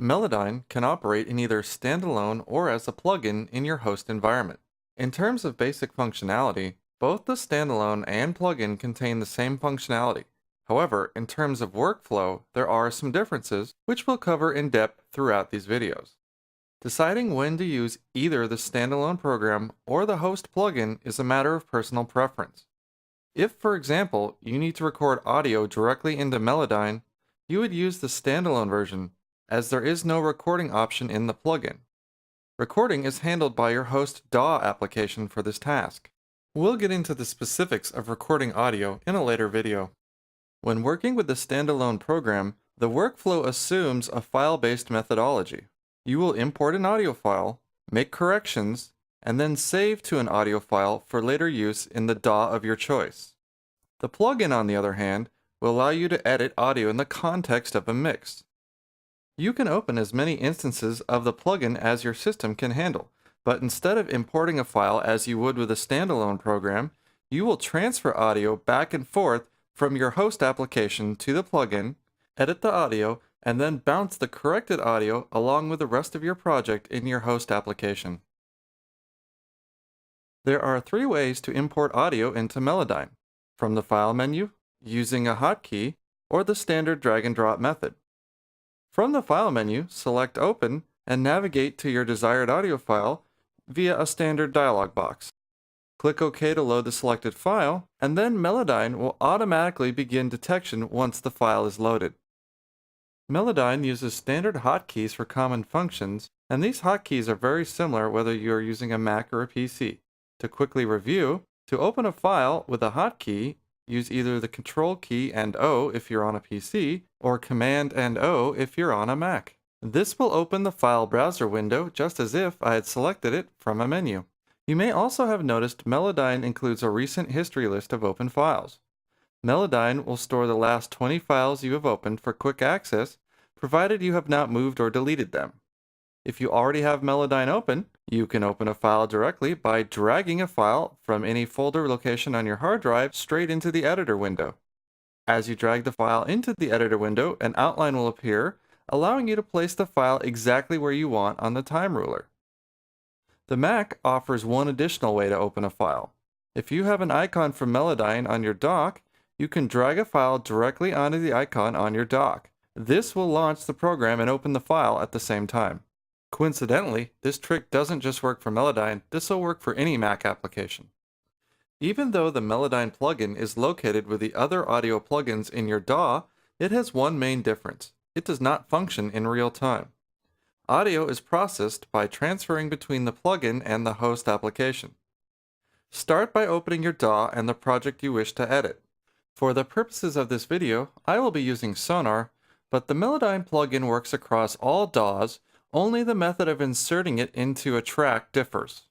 Melodyne can operate in either standalone or as a plugin in your host environment. In terms of basic functionality, both the standalone and plugin contain the same functionality. However, in terms of workflow, there are some differences, which we'll cover in depth throughout these videos. Deciding when to use either the standalone program or the host plugin is a matter of personal preference. If, for example, you need to record audio directly into Melodyne, you would use the standalone version, as there is no recording option in the plugin. Recording is handled by your host DAW application for this task. We'll get into the specifics of recording audio in a later video. When working with the standalone program, the workflow assumes a file-based methodology. You will import an audio file, make corrections, and then save to an audio file for later use in the DAW of your choice. The plugin, on the other hand, will allow you to edit audio in the context of a mix. You can open as many instances of the plugin as your system can handle, but instead of importing a file as you would with a standalone program, you will transfer audio back and forth from your host application to the plugin, edit the audio, and then bounce the corrected audio along with the rest of your project in your host application. There are 3 ways to import audio into Melodyne: from the File menu, using a hotkey, or the standard drag and drop method. From the File menu, select Open and navigate to your desired audio file via a standard dialog box. Click OK to load the selected file, and then Melodyne will automatically begin detection once the file is loaded. Melodyne uses standard hotkeys for common functions, and these hotkeys are very similar whether you are using a Mac or a PC. To quickly review, to open a file with a hotkey, use either the Control key and O if you're on a PC, or Command and O if you're on a Mac. This will open the file browser window just as if I had selected it from a menu. You may also have noticed Melodyne includes a recent history list of open files. Melodyne will store the last 20 files you have opened for quick access, provided you have not moved or deleted them. If you already have Melodyne open, you can open a file directly by dragging a file from any folder location on your hard drive straight into the editor window. As you drag the file into the editor window, an outline will appear, allowing you to place the file exactly where you want on the time ruler. The Mac offers one additional way to open a file. If you have an icon from Melodyne on your dock, you can drag a file directly onto the icon on your dock. This will launch the program and open the file at the same time. Coincidentally, this trick doesn't just work for Melodyne, this will work for any Mac application. Even though the Melodyne plugin is located with the other audio plugins in your DAW, it has one main difference: it does not function in real time. Audio is processed by transferring between the plugin and the host application. Start by opening your DAW and the project you wish to edit. For the purposes of this video, I will be using Sonar, but the Melodyne plugin works across all DAWs, only the method of inserting it into a track differs.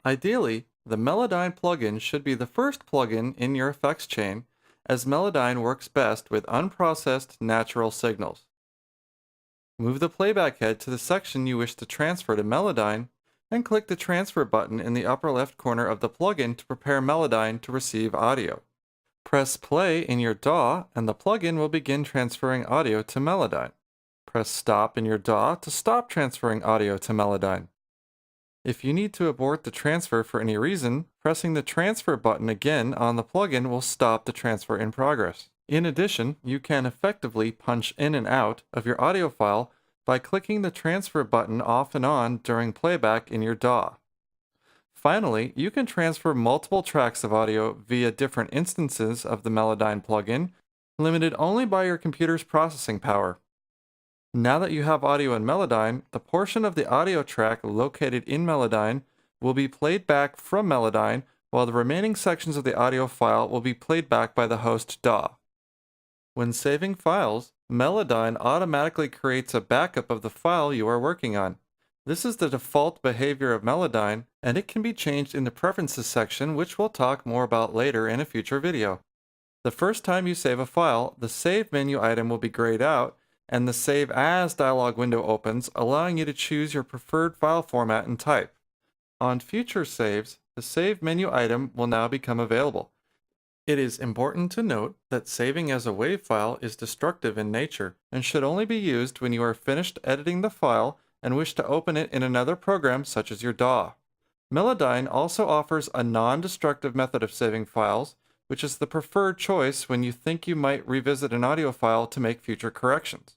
Ideally, the Melodyne plugin should be the first plugin in your effects chain, as Melodyne works best with unprocessed natural signals. Move the playback head to the section you wish to transfer to Melodyne, and click the transfer button in the upper left corner of the plugin to prepare Melodyne to receive audio. Press play in your DAW and the plugin will begin transferring audio to Melodyne. Press stop in your DAW to stop transferring audio to Melodyne. If you need to abort the transfer for any reason, pressing the transfer button again on the plugin will stop the transfer in progress. In addition, you can effectively punch in and out of your audio file by clicking the transfer button off and on during playback in your DAW. Finally, you can transfer multiple tracks of audio via different instances of the Melodyne plugin, limited only by your computer's processing power. Now that you have audio in Melodyne, the portion of the audio track located in Melodyne will be played back from Melodyne, while the remaining sections of the audio file will be played back by the host DAW. When saving files, Melodyne automatically creates a backup of the file you are working on. This is the default behavior of Melodyne, and it can be changed in the Preferences section, which we'll talk more about later in a future video. The first time you save a file, the Save menu item will be grayed out, and the Save As dialog window opens, allowing you to choose your preferred file format and type. On future saves, the Save menu item will now become available. It is important to note that saving as a WAV file is destructive in nature and should only be used when you are finished editing the file and wish to open it in another program such as your DAW. Melodyne also offers a non-destructive method of saving files, which is the preferred choice when you think you might revisit an audio file to make future corrections.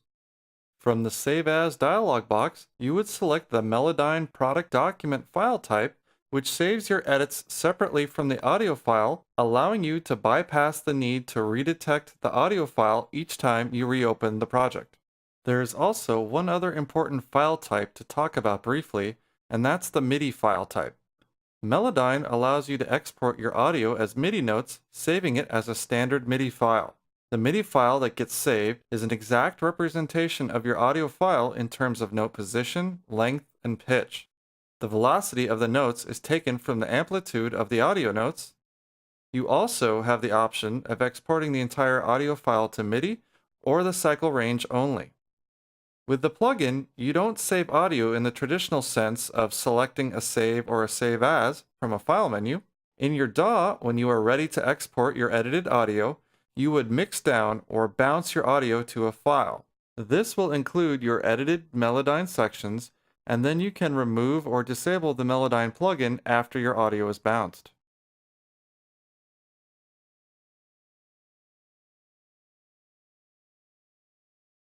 From the Save As dialog box, you would select the Melodyne product document file type, which saves your edits separately from the audio file, allowing you to bypass the need to redetect the audio file each time you reopen the project. There is also one other important file type to talk about briefly, and that's the MIDI file type. Melodyne allows you to export your audio as MIDI notes, saving it as a standard MIDI file. The MIDI file that gets saved is an exact representation of your audio file in terms of note position, length, and pitch. The velocity of the notes is taken from the amplitude of the audio notes. You also have the option of exporting the entire audio file to MIDI or the cycle range only. With the plugin, you don't save audio in the traditional sense of selecting a save or a save as from a file menu. In your DAW, when you are ready to export your edited audio, you would mix down or bounce your audio to a file. This will include your edited Melodyne sections, and then you can remove or disable the Melodyne plugin after your audio is bounced.